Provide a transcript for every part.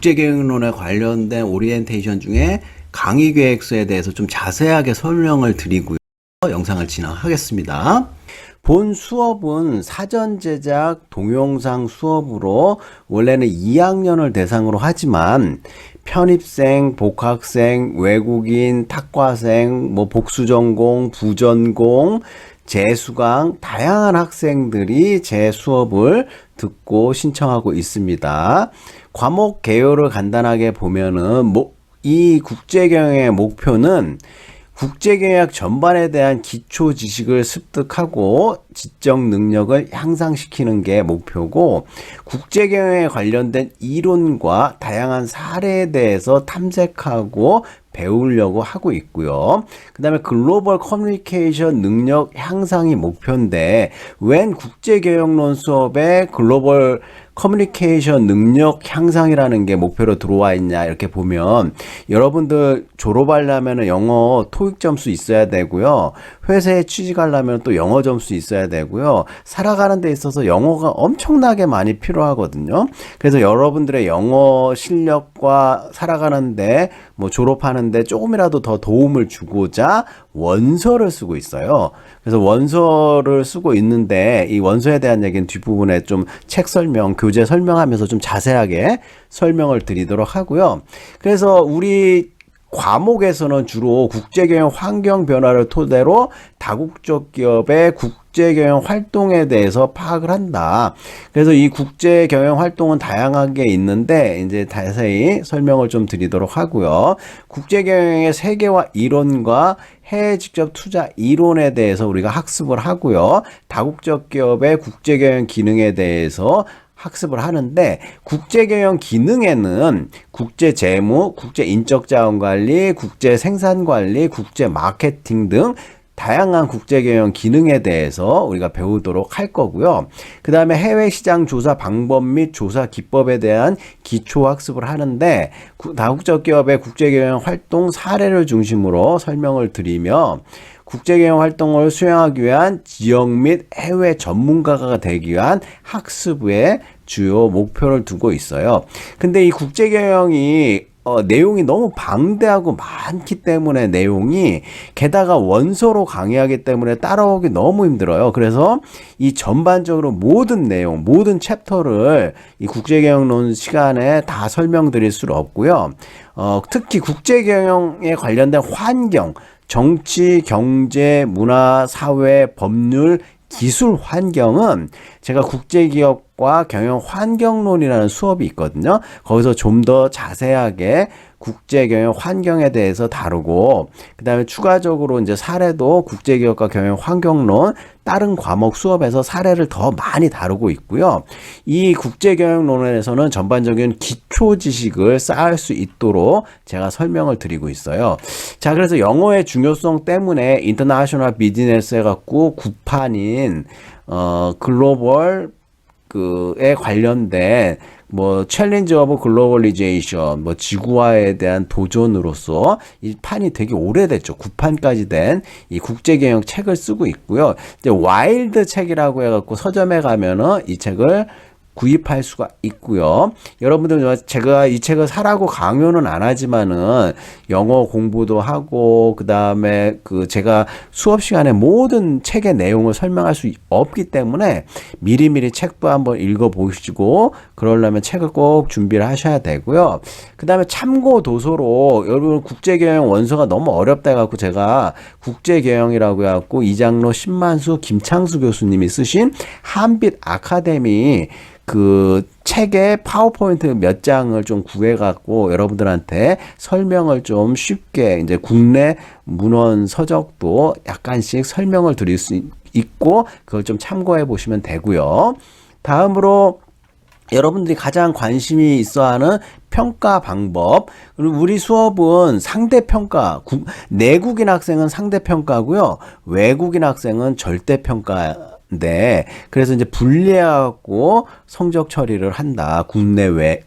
국제경영론에 관련된 오리엔테이션 중에 강의 계획서에 대해서 좀 자세하게 설명을 드리고요. 영상을 진행하겠습니다. 본 수업은 사전 제작 동영상 수업으로 원래는 2학년을 대상으로 하지만 편입생, 복학생, 외국인, 탁과생, 복수전공, 부전공, 재수강 다양한 학생들이 제 수업을 듣고 신청하고 있습니다. 과목 개요를 간단하게 보면은 이 국제경영의 목표는 국제경영 전반에 대한 기초 지식을 습득하고 지적 능력을 향상시키는 게 목표고, 국제경영에 관련된 이론과 다양한 사례에 대해서 탐색하고 배우려고 하고 있고요. 그 다음에 글로벌 커뮤니케이션 능력 향상이 목표인데, 웬 국제경영론 수업에 글로벌 커뮤니케이션 능력 향상이라는 게 목표로 들어와 있냐, 이렇게 보면 여러분들 졸업하려면 영어 토익 점수 있어야 되고요. 회사에 취직하려면 또 영어 점수 있어야 되고요. 살아가는 데 있어서 영어가 엄청나게 많이 필요하거든요. 그래서 여러분들의 영어 실력과 살아가는데 졸업하는데 조금이라도 더 도움을 주고자 원서를 쓰고 있어요. 그래서 원서를 쓰고 있는데, 이 원서에 대한 얘기는 뒷부분에 좀 책 설명, 교재 설명하면서 좀 자세하게 설명을 드리도록 하고요. 그래서 우리 과목에서는 주로 국제경영 환경 변화를 토대로 다국적 기업의 국제경영 활동에 대해서 파악을 한다. 그래서 이 국제경영 활동은 다양하게 있는데 이제 자세히 설명을 좀 드리도록 하고요. 국제경영의 세계화 이론과 해외 직접 투자 이론에 대해서 우리가 학습을 하고요. 다국적 기업의 국제경영 기능에 대해서 학습을 하는데, 국제경영 기능에는 국제재무, 국제인적자원관리, 국제생산관리, 국제마케팅 등 다양한 국제경영 기능에 대해서 우리가 배우도록 할 거고요. 그 다음에 해외시장 조사 방법 및 조사 기법에 대한 기초 학습을 하는데, 다국적 기업의 국제경영 활동 사례를 중심으로 설명을 드리며, 국제경영 활동을 수행하기 위한 지역 및 해외 전문가가 되기 위한 학습의 주요 목표를 두고 있어요. 근데 이 국제경영이 내용이 너무 방대하고 많기 때문에, 내용이 게다가 원서로 강의하기 때문에 따라오기 너무 힘들어요. 그래서 이 전반적으로 모든 내용, 모든 챕터를 이 국제경영론 시간에 다 설명드릴 수는 없고요. 특히 국제경영에 관련된 환경, 정치, 경제, 문화, 사회, 법률, 기술 환경은 제가 국제기업과 경영 환경론이라는 수업이 있거든요. 거기서 좀 더 자세하게 국제경영 환경에 대해서 다루고, 그 다음에 추가적으로 이제 사례도 국제기업과 경영 환경론 다른 과목 수업에서 사례를 더 많이 다루고 있고요. 이 국제경영론에서는 전반적인 기초 지식을 쌓을 수 있도록 제가 설명을 드리고 있어요. 자, 그래서 영어의 중요성 때문에 인터내셔널 비즈니스 해갖고 구판인 글로벌 에 관련된 챌린지 오브 글로벌리제이션, 지구화에 대한 도전으로서 이 판이 되게 오래됐죠. 9판까지 된 이 국제경영 책을 쓰고 있고요. 이제 와일드 책이라고 해갖고 서점에 가면은 이 책을 구입할 수가 있고요. 여러분들, 제가 이 책을 사라고 강요는 안 하지만은 영어 공부도 하고, 그 다음에 제가 수업 시간에 모든 책의 내용을 설명할 수 없기 때문에 미리미리 책도 한번 읽어보시고, 그러려면 책을 꼭 준비를 하셔야 되고요. 그 다음에 참고 도서로, 여러분 국제경영 원서가 너무 어렵다 해갖고 제가 국제경영이라고 해갖고 이장로 신만수 김창수 교수님이 쓰신 한빛 아카데미 책의 파워포인트 몇 장을 좀 구해갖고 여러분들한테 설명을 좀 쉽게, 이제 국내 문헌 서적도 약간씩 설명을 드릴 수 있고, 그걸 좀 참고해 보시면 되고요. 다음으로 여러분들이 가장 관심이 있어 하는 평가 방법. 그리고 우리 수업은 상대평가, 내국인 학생은 상대평가고요. 외국인 학생은 절대평가. 네, 그래서 이제 분리하고 성적 처리를 한다. 국내 외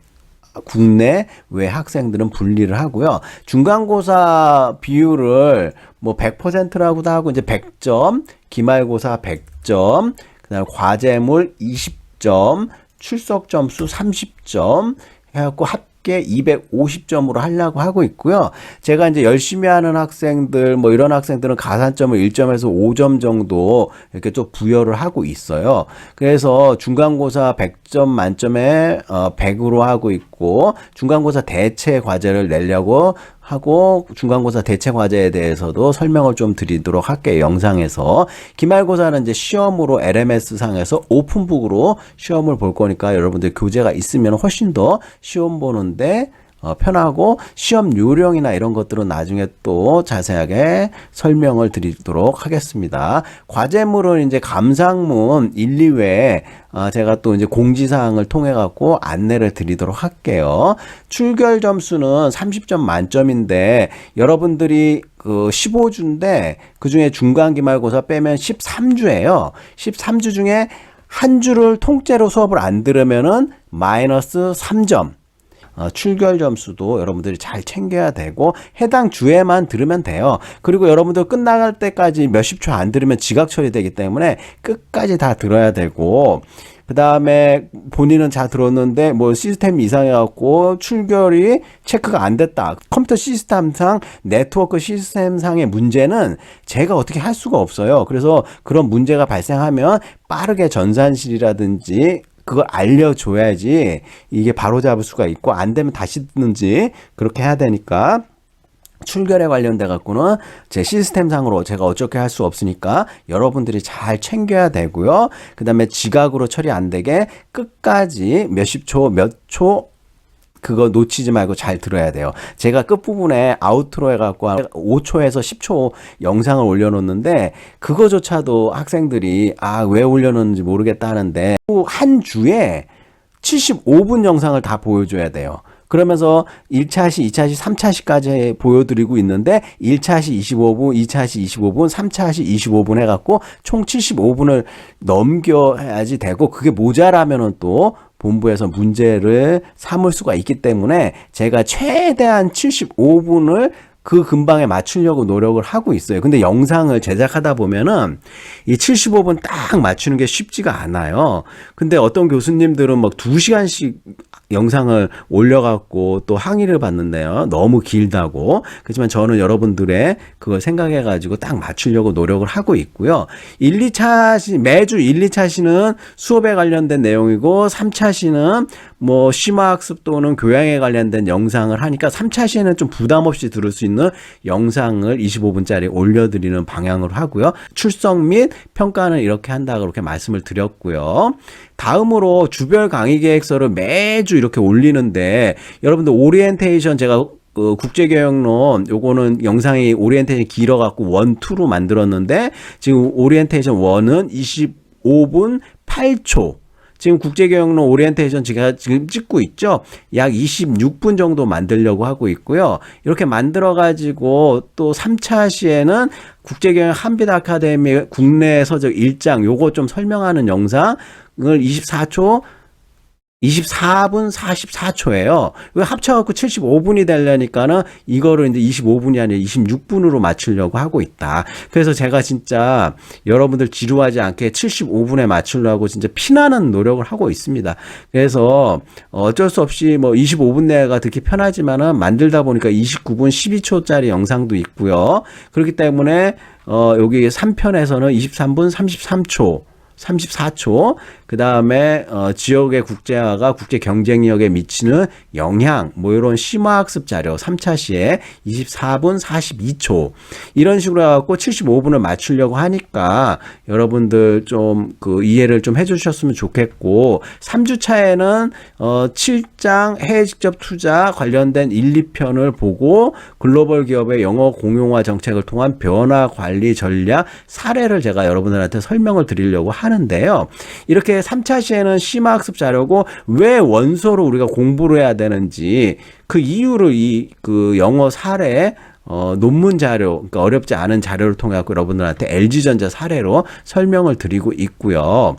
학생들은 분리를 하고요. 중간고사 비율을 100%라고도 하고, 이제 100점, 기말고사 100점, 그다음 과제물 20점, 출석 점수 30점 해갖고 쉽게 250점으로 하려고 하고 있고요. 제가 이제 열심히 하는 학생들, 뭐 이런 학생들은 가산점을 1점에서 5점 정도 이렇게 좀 부여를 하고 있어요. 그래서 중간고사 100점 만점에 100으로 하고 있고, 중간고사 대체 과제를 내려고 하고, 중간고사 대체 과제에 대해서도 설명을 좀 드리도록 할게요. 영상에서. 기말고사는 이제 시험으로 LMS 상에서 오픈북으로 시험을 볼 거니까 여러분들 교재가 있으면 훨씬 더 시험 보는데 편하고, 시험 요령이나 이런 것들은 나중에 또 자세하게 설명을 드리도록 하겠습니다. 과제물은 이제 감상문 1, 2회 제가 또 이제 공지사항을 통해 갖고 안내를 드리도록 할게요. 출결 점수는 30점 만점인데 여러분들이 그 15주인데 그 중에 중간 기말고사 빼면 13주예요. 13주 중에 한 주를 통째로 수업을 안 들으면은 마이너스 3점. 출결 점수도 여러분들이 잘 챙겨야 되고 해당 주에만 들으면 돼요. 그리고 여러분들 끝나갈 때까지 몇십 초 안 들으면 지각 처리되기 때문에 끝까지 다 들어야 되고, 그 다음에 본인은 잘 들었는데 뭐 시스템 이상해갖고 출결이 체크가 안 됐다. 컴퓨터 시스템상, 네트워크 시스템상의 문제는 제가 어떻게 할 수가 없어요. 그래서 그런 문제가 발생하면 빠르게 전산실이라든지 그걸 알려줘야지 이게 바로 잡을 수가 있고, 안 되면 다시 듣는지 그렇게 해야 되니까 출결에 관련돼 갖고는 제 시스템상으로 제가 어떻게 할 수 없으니까 여러분들이 잘 챙겨야 되고요. 그 다음에 지각으로 처리 안 되게 끝까지 몇십 초, 몇 초 그거 놓치지 말고 잘 들어야 돼요. 제가 끝부분에 아우트로 해갖고 5초에서 10초 영상을 올려놓는데 그거조차도 학생들이 왜 올려놓는지 모르겠다는데 한 주에 75분 영상을 다 보여줘야 돼요. 그러면서 1차 시, 2차 시, 3차 시까지 보여드리고 있는데 1차 시 25분, 2차 시 25분, 3차 시 25분 해갖고 총 75분을 넘겨야지 되고, 그게 모자라면은 또 본부에서 문제를 삼을 수가 있기 때문에 제가 최대한 75분을 그 근방에 맞추려고 노력을 하고 있어요. 근데 영상을 제작하다 보면은 이 75분 딱 맞추는 게 쉽지가 않아요. 근데 어떤 교수님들은 막 2시간씩 영상을 올려갖고 또 항의를 받는데요. 너무 길다고. 그렇지만 저는 여러분들의 그걸 생각해가지고 딱 맞추려고 노력을 하고 있고요. 1, 2차 시, 매주 1, 2차 시는 수업에 관련된 내용이고, 3차 시는 뭐 심화학습 또는 교양에 관련된 영상을 하니까 3차 시에는 좀 부담 없이 들을 수 있는 영상을 25분짜리 올려드리는 방향으로 하고요. 출석 및 평가는 이렇게 한다 그렇게 말씀을 드렸고요. 다음으로 주별 강의 계획서를 매주 이렇게 올리는데, 여러분들 오리엔테이션 제가 국제교역론 요거는 영상이 오리엔테이션 길어갖고 1, 2로 만들었는데, 지금 오리엔테이션 1은 25분 8초. 지금 국제교역론 오리엔테이션 제가 지금 찍고 있죠. 약 26분 정도 만들려고 하고 있고요. 이렇게 만들어가지고 또 3차 시에는 국제교역 한빛 아카데미 국내 서적 1장 요거 좀 설명하는 영상을 24분 44초예요. 이거 합쳐갖고 75분이 되려니까는 이거를 이제 25분이 아니라 26분으로 맞추려고 하고 있다. 그래서 제가 진짜 여러분들 지루하지 않게 75분에 맞추려고 진짜 피나는 노력을 하고 있습니다. 그래서 어쩔 수 없이 뭐 25분 내가 듣기 편하지만은 만들다 보니까 29분 12초짜리 영상도 있고요. 그렇기 때문에 여기 3편에서는 23분 33초 34초, 그 다음에 지역의 국제화가 국제 경쟁력에 미치는 영향, 뭐 이런 심화학습 자료 3차 시에 24분 42초 이런 식으로 해갖고 75분을 맞추려고 하니까 여러분들 좀 그 이해를 좀 해주셨으면 좋겠고, 3주차에는 7장 해외 직접 투자 관련된 1, 2편을 보고 글로벌 기업의 영어 공용화 정책을 통한 변화 관리 전략 사례를 제가 여러분들한테 설명을 드리려고 하는데요. 이렇게 3차 시에는 심화학습 자료고, 왜 원서로 우리가 공부를 해야 되는지 그 이유를 그 영어 사례 논문 자료, 그러니까 어렵지 않은 자료를 통해 갖고 여러분들한테 LG전자 사례로 설명을 드리고 있고요.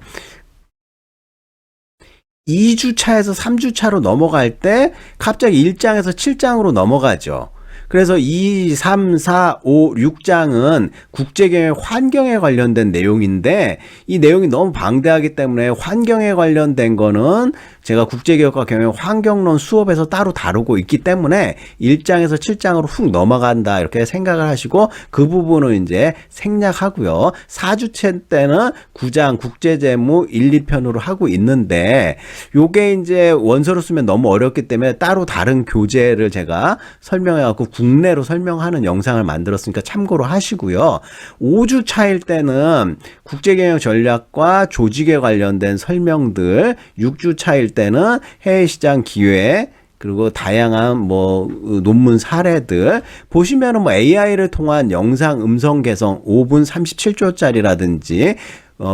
2주차에서 3주차로 넘어갈 때 갑자기 1장에서 7장으로 넘어가죠. 그래서 2, 3, 4, 5, 6장은 국제경영 환경에 관련된 내용인데, 이 내용이 너무 방대하기 때문에 환경에 관련된 거는 제가 국제기업과 경영 환경론 수업에서 따로 다루고 있기 때문에 1장에서 7장으로 훅 넘어간다 이렇게 생각을 하시고 그 부분은 이제 생략하고요. 4주차 때는 9장 국제재무 1, 2편으로 하고 있는데 요게 이제 원서로 쓰면 너무 어렵기 때문에 따로 다른 교재를 제가 설명해갖고 국내로 설명하는 영상을 만들었으니까 참고로 하시고요. 5주 차일 때는 국제경영 전략과 조직에 관련된 설명들, 6주 차일 때는 해외시장 기회, 그리고 다양한 뭐 논문 사례들 보시면은 뭐 AI를 통한 영상 음성 개성 5분 37초짜리라든지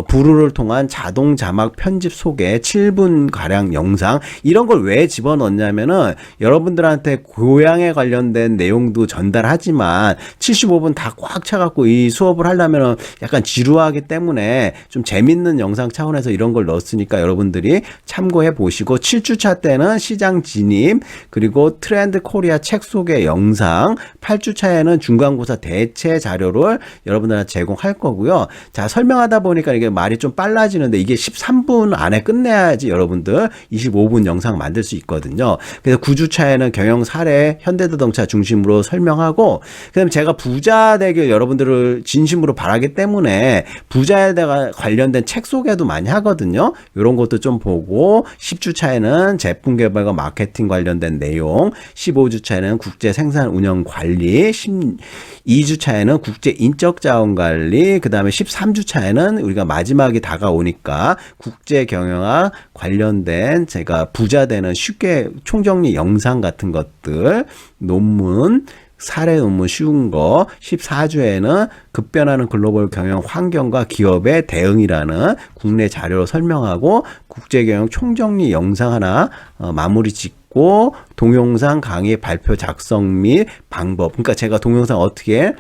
부루를 통한 자동 자막 편집 소개 7분 가량 영상 이런 걸 왜 집어넣냐면은 여러분들한테 교양에 관련된 내용도 전달하지만 75분 다 꽉 차갖고 이 수업을 하려면은 약간 지루하기 때문에 좀 재밌는 영상 차원에서 이런 걸 넣었으니까 여러분들이 참고해 보시고 7주차 때는 시장 진입 그리고 트렌드 코리아 책 소개 영상 8주차에는 중간고사 대체 자료를 여러분들한테 제공할 거고요. 자, 설명하다 보니까 이게 말이 좀 빨라지는데 이게 13분 안에 끝내야지 여러분들 25분 영상 만들 수 있거든요. 그래서 9주차에는 경영 사례 현대자동차 중심으로 설명하고 그다음에 제가 부자 되길 여러분들을 진심으로 바라기 때문에 부자에 대한 관련된 책 소개도 많이 하거든요. 이런 것도 좀 보고 10주차에는 제품 개발과 마케팅 관련된 내용 15주차에는 국제 생산 운영 관리 12주차에는 국제 인적 자원 관리 그 다음에 13주차에는 우리가 마지막이 다가오니까 국제 경영학 관련된 제가 부자 되는 쉽게 총정리 영상 같은 것들 논문 사례 논문 쉬운 거 14주에는 급변하는 글로벌 경영 환경과 기업의 대응이라는 국내 자료를 설명하고 국제경영 총정리 영상 하나 마무리 짓고 동영상 강의 발표 작성 및 방법 그러니까 제가 동영상 어떻게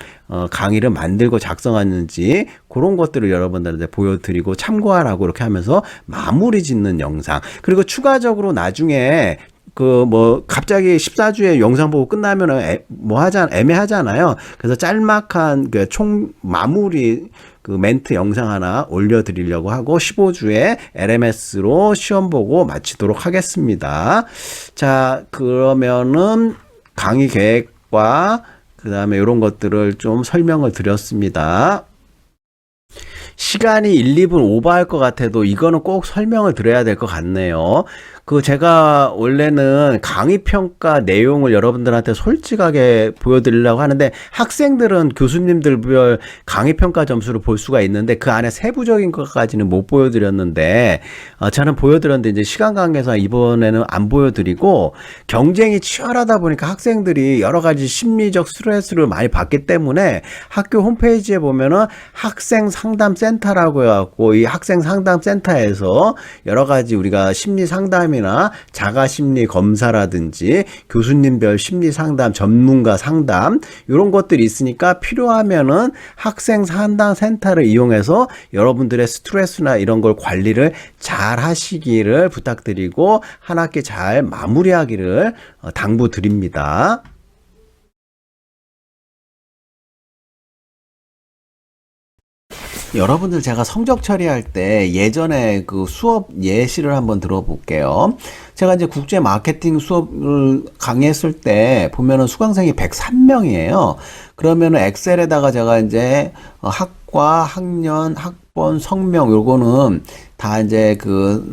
강의를 만들고 작성하는지 그런 것들을 여러분들한테 보여드리고 참고하라고 이렇게 하면서 마무리 짓는 영상 그리고 추가적으로 나중에 갑자기 14주에 영상 보고 끝나면은, 애매하잖아요. 그래서 짤막한 총 마무리 멘트 영상 하나 올려드리려고 하고, 15주에 LMS로 시험 보고 마치도록 하겠습니다. 자, 그러면은 강의 계획과 그 다음에 이런 것들을 좀 설명을 드렸습니다. 시간이 1, 2분 오버할 것 같아도 이거는 꼭 설명을 드려야 될 것 같네요. 제가 원래는 강의 평가 내용을 여러분들한테 솔직하게 보여드리려고 하는데 학생들은 교수님들별 강의 평가 점수를 볼 수가 있는데 그 안에 세부적인 것까지는 못 보여드렸는데 저는 보여드렸는데 이제 시간 관계상 이번에는 안 보여드리고 경쟁이 치열하다 보니까 학생들이 여러 가지 심리적 스트레스를 많이 받기 때문에 학교 홈페이지에 보면은 학생 상담 센터라고 해갖고 이 학생 상담 센터에서 여러 가지 우리가 심리 상담 이나 자가 심리 검사라든지 교수님별 심리 상담, 전문가 상담 이런 것들이 있으니까 필요하면은 학생 상담 센터를 이용해서 여러분들의 스트레스나 이런 걸 관리를 잘 하시기를 부탁드리고 한 학기 잘 마무리하기를 당부드립니다. 여러분들 제가 성적 처리할 때 예전에 수업 예시를 한번 들어볼게요. 제가 이제 국제 마케팅 수업을 강의했을 때 보면은 수강생이 103명이에요. 그러면은 엑셀에다가 제가 이제 학과, 학년, 학번, 성명 요거는 다 이제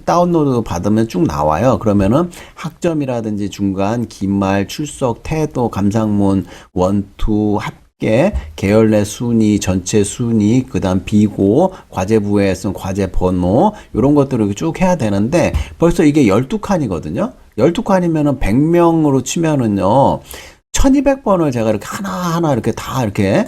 다운로드 받으면 쭉 나와요. 그러면은 학점이라든지 중간, 기말, 출석, 태도, 감상문, 원투, 계열 내 순위, 전체 순위, 그 다음 비고, 과제부에 쓴 과제 번호, 요런 것들을 쭉 해야 되는데, 벌써 이게 12칸이거든요? 12칸이면은 100명으로 치면은요, 1200번을 제가 이렇게 하나하나 이렇게 다 이렇게,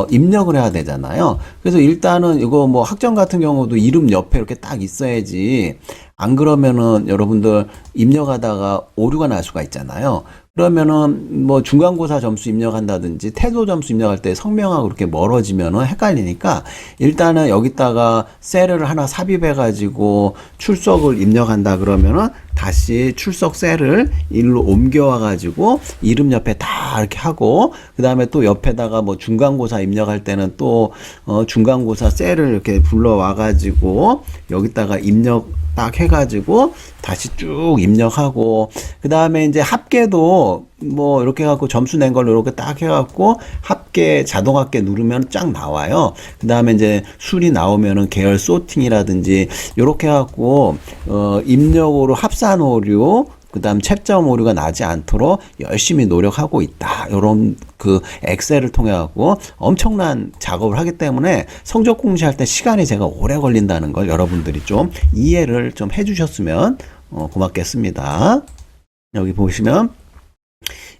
입력을 해야 되잖아요. 그래서 일단은 이거 학점 같은 경우도 이름 옆에 이렇게 딱 있어야지, 안 그러면은 여러분들 입력하다가 오류가 날 수가 있잖아요. 그러면은 중간고사 점수 입력한다든지 태도 점수 입력할 때 성명하고 그렇게 멀어지면은 헷갈리니까 일단은 여기다가 셀을 하나 삽입해 가지고 출석을 입력한다 그러면은 다시 출석 셀을 일로 옮겨와 가지고 이름 옆에 다 이렇게 하고, 그 다음에 또 옆에다가 뭐 중간고사 입력할 때는 또 중간고사 셀을 이렇게 불러와 가지고 여기다가 입력 딱 해가지고 다시 쭉 입력하고, 그 다음에 이제 합계도 뭐 이렇게 해갖고 점수 낸 걸로 이렇게 딱 해갖고 합계 자동 합계 누르면 쫙 나와요. 그 다음에 이제 순위 나오면은 계열 소팅이라든지 이렇게 해갖고 입력으로 합산 오류, 그 다음 채점 오류가 나지 않도록 열심히 노력하고 있다. 요런 그 엑셀을 통해 갖고 엄청난 작업을 하기 때문에 성적 공시할 때 시간이 제가 오래 걸린다는 걸 여러분들이 좀 이해를 좀 해주셨으면 고맙겠습니다. 여기 보시면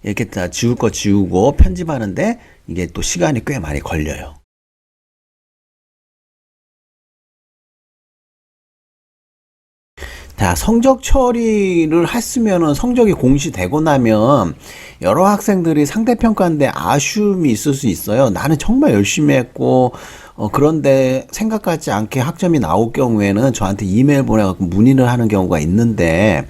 이렇게 다 지울 거 지우고 편집하는데 이게 또 시간이 꽤 많이 걸려요. 자, 성적 처리를 했으면은 성적이 공시되고 나면 여러 학생들이 상대평가인데 아쉬움이 있을 수 있어요. 나는 정말 열심히 했고, 그런데 생각하지 않게 학점이 나올 경우에는 저한테 이메일 보내갖고 문의를 하는 경우가 있는데,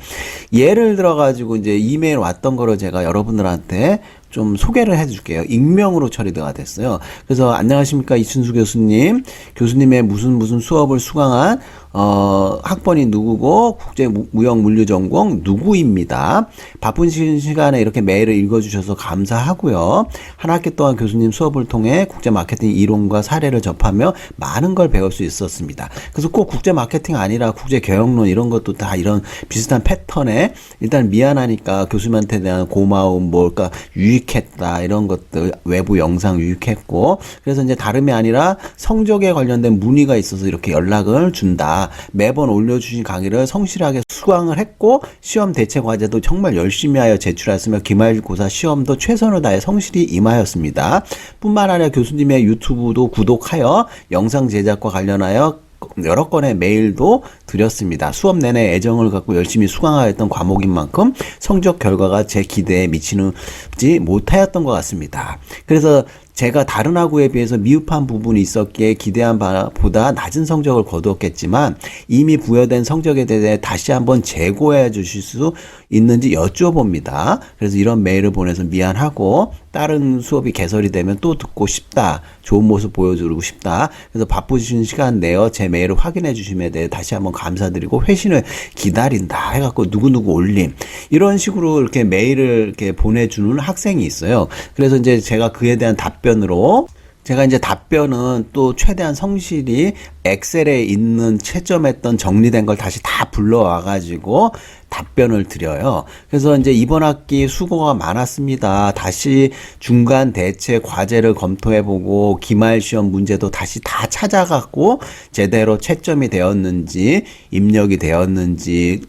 예를 들어가지고 이제 이메일 왔던 거를 제가 여러분들한테 좀 소개를 해줄게요. 익명으로 처리가 됐어요. 그래서 안녕하십니까 이춘수 교수님, 교수님의 무슨 수업을 수강한 학번이 누구고 국제무역물류전공 누구입니다. 바쁜 시간에 이렇게 메일을 읽어주셔서 감사하고요. 한 학기 동안 교수님 수업을 통해 국제마케팅 이론과 사례를 접하며 많은 걸 배울 수 있었습니다. 그래서 꼭 국제마케팅 아니라 국제경영론 이런 것도 다 이런 비슷한 패턴에 일단 미안하니까 교수님한테 대한 고마움, 뭘까 유익했다 이런 것들, 외부 영상 유익했고, 그래서 이제 다름이 아니라 성적에 관련된 문의가 있어서 이렇게 연락을 준다. 매번 올려주신 강의를 성실하게 수강을 했고 시험 대체 과제도 정말 열심히 하여 제출했으며 기말고사 시험도 최선을 다해 성실히 임하였습니다. 뿐만 아니라 교수님의 유튜브도 구독하여 영상 제작과 관련하여 여러 건의 메일도 드렸습니다. 수업 내내 애정을 갖고 열심히 수강하였던 과목인 만큼 성적 결과가 제 기대에 미치지 못하였던 것 같습니다. 그래서 제가 다른 학우에 비해서 미흡한 부분이 있었기에 기대한 바보다 낮은 성적을 거두었겠지만 이미 부여된 성적에 대해 다시 한번 재고해 주실 수 있는지 여쭤봅니다. 그래서 이런 메일을 보내서 미안하고 다른 수업이 개설이 되면 또 듣고 싶다. 좋은 모습 보여주고 싶다. 그래서 바쁘신 시간 내어 제 메일을 확인해 주심에 대해 다시 한번 감사드리고 회신을 기다린다 해갖고 누구누구 올림. 이런 식으로 이렇게 메일을 이렇게 보내주는 학생이 있어요. 그래서 이제 제가 그에 대한 답변으로 제가 이제 답변은 또 최대한 성실히 엑셀에 있는 채점했던 정리된 걸 다시 다 불러와가지고 답변을 드려요. 그래서 이제 이번 학기 수고가 많았습니다. 다시 중간 대체 과제를 검토해보고 기말 시험 문제도 다시 다 찾아갖고 제대로 채점이 되었는지 입력이 되었는지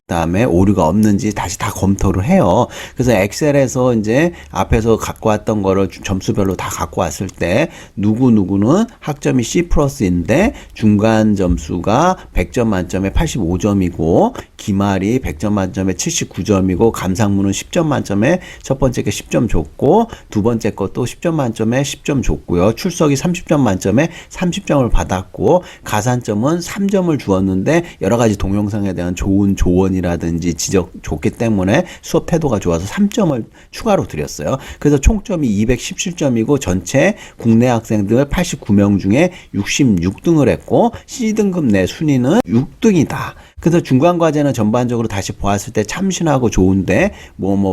그다음에 오류가 없는지 다시 다 검토를 해요. 그래서 엑셀에서 이제 앞에서 갖고 왔던 거를 점수별로 다 갖고 왔을 때 누구누구는 학점이 C+인데 중간 점수가 100점 만점에 85점이고 기말이 100점 만점에 79점이고 감상문은 10점 만점에 첫 번째 게 10점 줬고 두 번째 것도 10점 만점에 10점 줬고요. 출석이 30점 만점에 30점을 받았고 가산점은 3점을 주었는데 여러 가지 동영상에 대한 좋은 조언이라든지 지적 줬기 때문에 수업 태도가 좋아서 3점을 추가로 드렸어요. 그래서 총점이 217점이고 전체 국내 학생들 89명 중에 66등을 했고 C등급 내 순위는 6등이다. 그래서 중간과제는 전반적으로 다시 보았을 때 참신하고 좋은데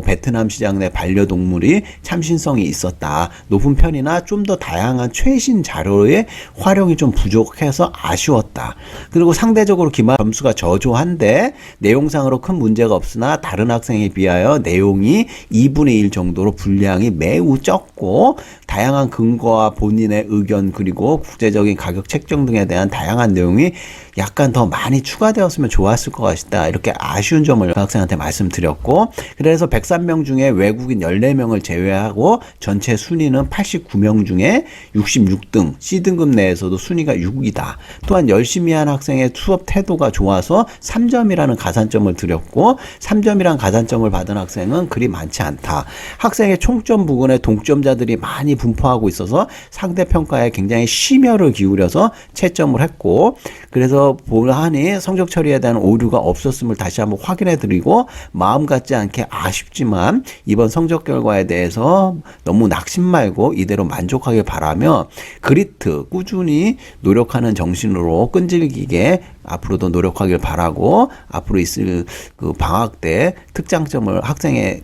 베트남 시장 내 반려동물이 참신성이 있었다. 높은 편이나 좀 더 다양한 최신 자료의 활용이 좀 부족해서 아쉬웠다. 그리고 상대적으로 기말 점수가 저조한데 내용상으로 큰 문제가 없으나 다른 학생에 비하여 내용이 2분의 1 정도로 분량이 매우 적고 다양한 근거와 본인의 의견 그리고 국제적인 가격 책정 등에 대한 다양한 내용이 약간 더 많이 추가되었으면 좋았을 것 같다. 이렇게 아쉬운 점을 그 학생한테 말씀드렸고 그래서 103명 중에 외국인 14명을 제외하고 전체 순위는 89명 중에 66등, C등급 내에서도 순위가 6이다. 또한 열심히 한 학생의 수업 태도가 좋아서 3점이라는 가산점을 드렸고 3점이란 가산점을 받은 학생은 그리 많지 않다. 학생의 총점 부근에 동점자들이 많이 분포하고 있어서 상대평가에 굉장히 심혈을 기울여서 채점을 했고 그래서 보하니 성적 처리에 대한 대한 오류가 없었음을 다시 한번 확인해 드리고, 마음 같지 않게 아쉽지만 이번 성적 결과에 대해서 너무 낙심 말고 이대로 만족하길 바라며, 그리트 꾸준히 노력하는 정신으로 끈질기게 앞으로도 노력하길 바라고, 앞으로 있을 그 방학 때 특장점을 학생의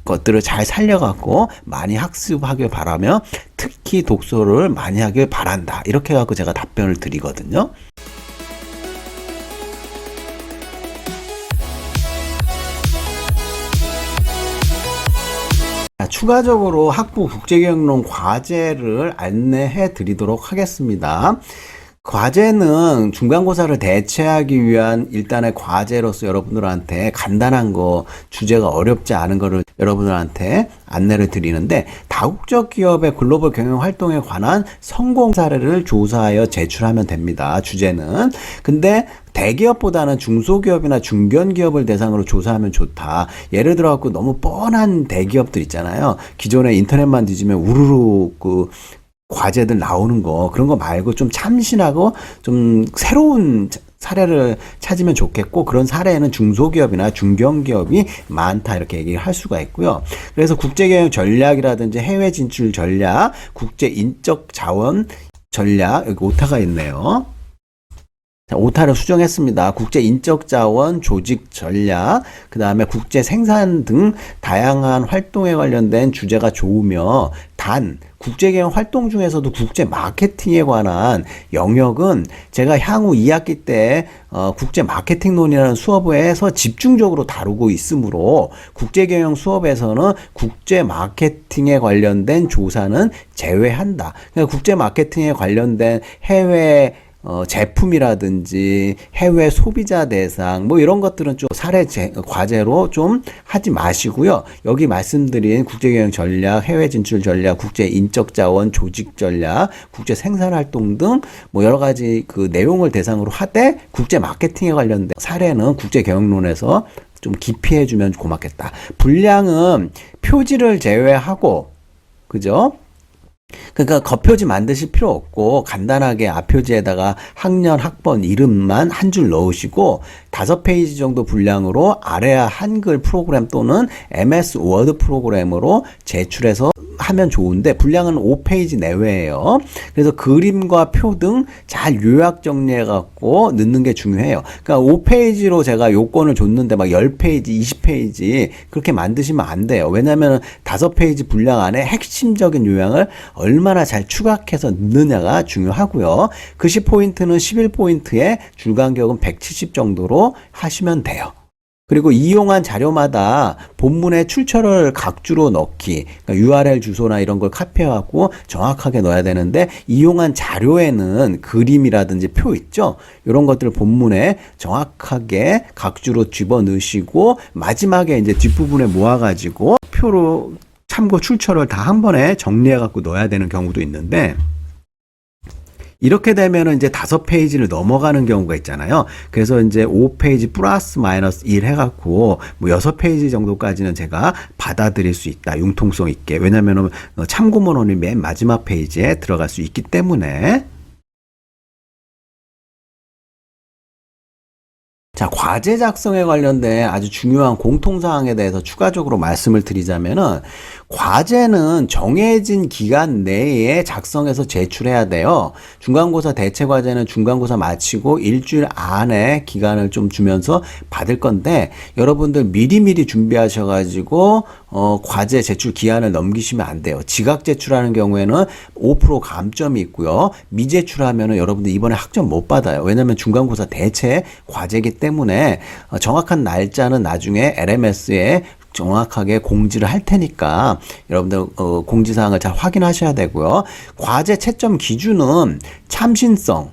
것들을 잘 살려갖고 많이 학습하길 바라며, 특히 독서를 많이 하길 바란다. 이렇게 해갖고 제가 답변을 드리거든요. 추가적으로 학부 국제경영론 과제를 안내해 드리도록 하겠습니다. 과제는 중간고사를 대체하기 위한 일단의 과제로서 여러분들한테 간단한 거, 주제가 어렵지 않은 거를 여러분들한테 안내를 드리는데, 다국적 기업의 글로벌 경영 활동에 관한 성공 사례를 조사하여 제출하면 됩니다. 주제는. 근데 대기업보다는 중소기업이나 중견기업을 대상으로 조사하면 좋다. 예를 들어 갖고 너무 뻔한 대기업들 있잖아요. 기존에 인터넷만 뒤지면 우르르 과제들 나오는 거, 그런 거 말고 좀 참신하고 좀 새로운 사례를 찾으면 좋겠고, 그런 사례는 중소기업이나 중견기업이 많다, 이렇게 얘기를 할 수가 있고요. 그래서 국제경영 전략이라든지 해외 진출 전략, 국제 인적 자원 전략, 여기 오타가 있네요. 자, 오타를 수정했습니다. 국제 인적 자원 조직 전략, 그 다음에 국제 생산 등 다양한 활동에 관련된 주제가 좋으며, 단 국제경영 활동 중에서도 국제 마케팅에 관한 영역은 제가 향후 2학기 때 국제 마케팅론이라는 수업에서 집중적으로 다루고 있으므로, 국제경영 수업에서는 국제 마케팅에 관련된 조사는 제외한다. 그러니까 국제 마케팅에 관련된 해외 제품이라든지 해외 소비자 대상 뭐 이런 것들은 좀 사례 과제로 좀 하지 마시고요. 여기 말씀드린 국제경영 전략, 해외 진출 전략, 국제 인적 자원 조직 전략, 국제 생산 활동 등 뭐 여러 가지 그 내용을 대상으로 하되, 국제 마케팅에 관련된 사례는 국제경영론에서 좀 깊이 해주면 고맙겠다. 분량은 표지를 제외하고, 그죠? 그러니까 겉표지 만드실 필요 없고, 간단하게 앞표지에다가 학년, 학번, 이름만 한 줄 넣으시고, 5페이지 정도 분량으로 아래아 한글 프로그램 또는 MS 워드 프로그램으로 제출해서 하면 좋은데, 분량은 5페이지 내외예요. 그래서 그림과 표 등 잘 요약 정리해 갖고 넣는 게 중요해요. 그러니까 5페이지로 제가 요건을 줬는데 막 10페이지, 20페이지 그렇게 만드시면 안 돼요. 왜냐하면 5페이지 분량 안에 핵심적인 요약을 얼마나 잘 추각해서 넣느냐가 중요하고요. 글씨 포인트는 11포인트에 줄간격은 170 정도로 하시면 돼요. 그리고 이용한 자료마다 본문에 출처를 각주로 넣기, 그러니까 URL 주소나 이런 걸 카피해갖고 정확하게 넣어야 되는데, 이용한 자료에는 그림이라든지 표 있죠? 이런 것들을 본문에 정확하게 각주로 집어넣으시고, 마지막에 이제 뒷부분에 모아가지고 표로 참고 출처를 다 한 번에 정리해갖고 넣어야 되는 경우도 있는데, 이렇게 되면은 이제 5페이지를 넘어가는 경우가 있잖아요. 그래서 이제 5페이지 플러스 마이너스 1 해갖고 뭐 6페이지 정도까지는 제가 받아들일 수 있다. 융통성 있게. 왜냐면은 참고문헌이 맨 마지막 페이지에 들어갈 수 있기 때문에. 자, 과제 작성에 관련된 아주 중요한 공통사항에 대해서 추가적으로 말씀을 드리자면은, 과제는 정해진 기간 내에 작성해서 제출해야 돼요. 중간고사 대체 과제는 중간고사 마치고 일주일 안에 기간을 좀 주면서 받을 건데, 여러분들 미리미리 준비하셔가지고 과제 제출 기한을 넘기시면 안 돼요. 지각 제출하는 경우에는 5% 감점이 있고요. 미제출하면은 여러분들 이번에 학점 못 받아요. 왜냐면 중간고사 대체 과제이기 때문에 정확한 날짜는 나중에 LMS에 정확하게 공지를 할 테니까 여러분들 공지사항을 잘 확인하셔야 되고요. 과제 채점 기준은 참신성,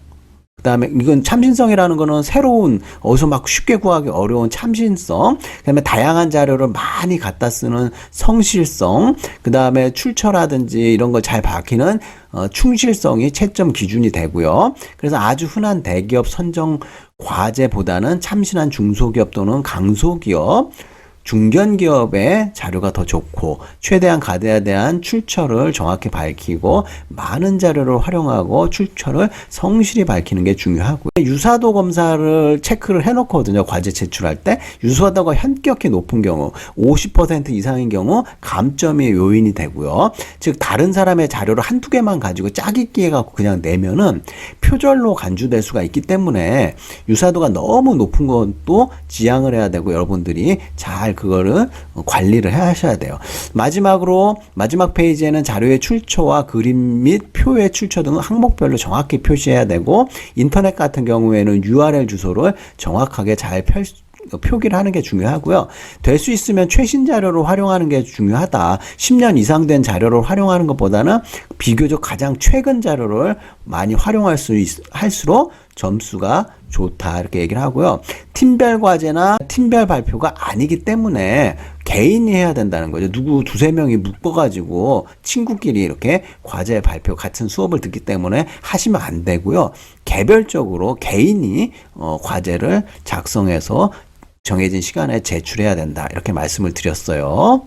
그 다음에 이건 참신성이라는 거는 새로운, 어디서 막 쉽게 구하기 어려운 참신성, 그 다음에 다양한 자료를 많이 갖다 쓰는 성실성, 그 다음에 출처라든지 이런 걸 잘 밝히는 충실성이 채점 기준이 되고요. 그래서 아주 흔한 대기업 선정 과제보다는 참신한 중소기업 또는 강소기업, 중견기업의 자료가 더 좋고 최대한 가대에 대한 출처를 정확히 밝히고 많은 자료를 활용하고 출처를 성실히 밝히는 게 중요하고요. 유사도 검사를 체크를 해놓거든요. 과제 제출할 때 유사도가 현격히 높은 경우 50% 이상인 경우 감점이 요인이 되고요. 즉 다른 사람의 자료를 한두 개만 가지고 짜깁기 해갖고 그냥 내면은 표절로 간주될 수가 있기 때문에 유사도가 너무 높은 것도 지양을 해야 되고 여러분들이 잘 그거를 관리를 하셔야 돼요. 마지막으로 마지막 페이지에는 자료의 출처와 그림 및 표의 출처 등은 항목별로 정확히 표시해야 되고 인터넷 같은 경우에는 URL 주소를 정확하게 잘 표기를 하는 게 중요하고요. 될 수 있으면 최신 자료를 활용하는 게 중요하다. 10년 이상 된 자료를 활용하는 것보다는 비교적 가장 최근 자료를 많이 할수록 점수가 좋다 이렇게 얘기를 하고요. 팀별 과제나 팀별 발표가 아니기 때문에 개인이 해야 된다는 거죠. 누구 두세 명이 묶어가지고 친구끼리 이렇게 과제 발표 같은 수업을 듣기 때문에 하시면 안 되고요. 개별적으로 개인이 과제를 작성해서 정해진 시간에 제출해야 된다 이렇게 말씀을 드렸어요.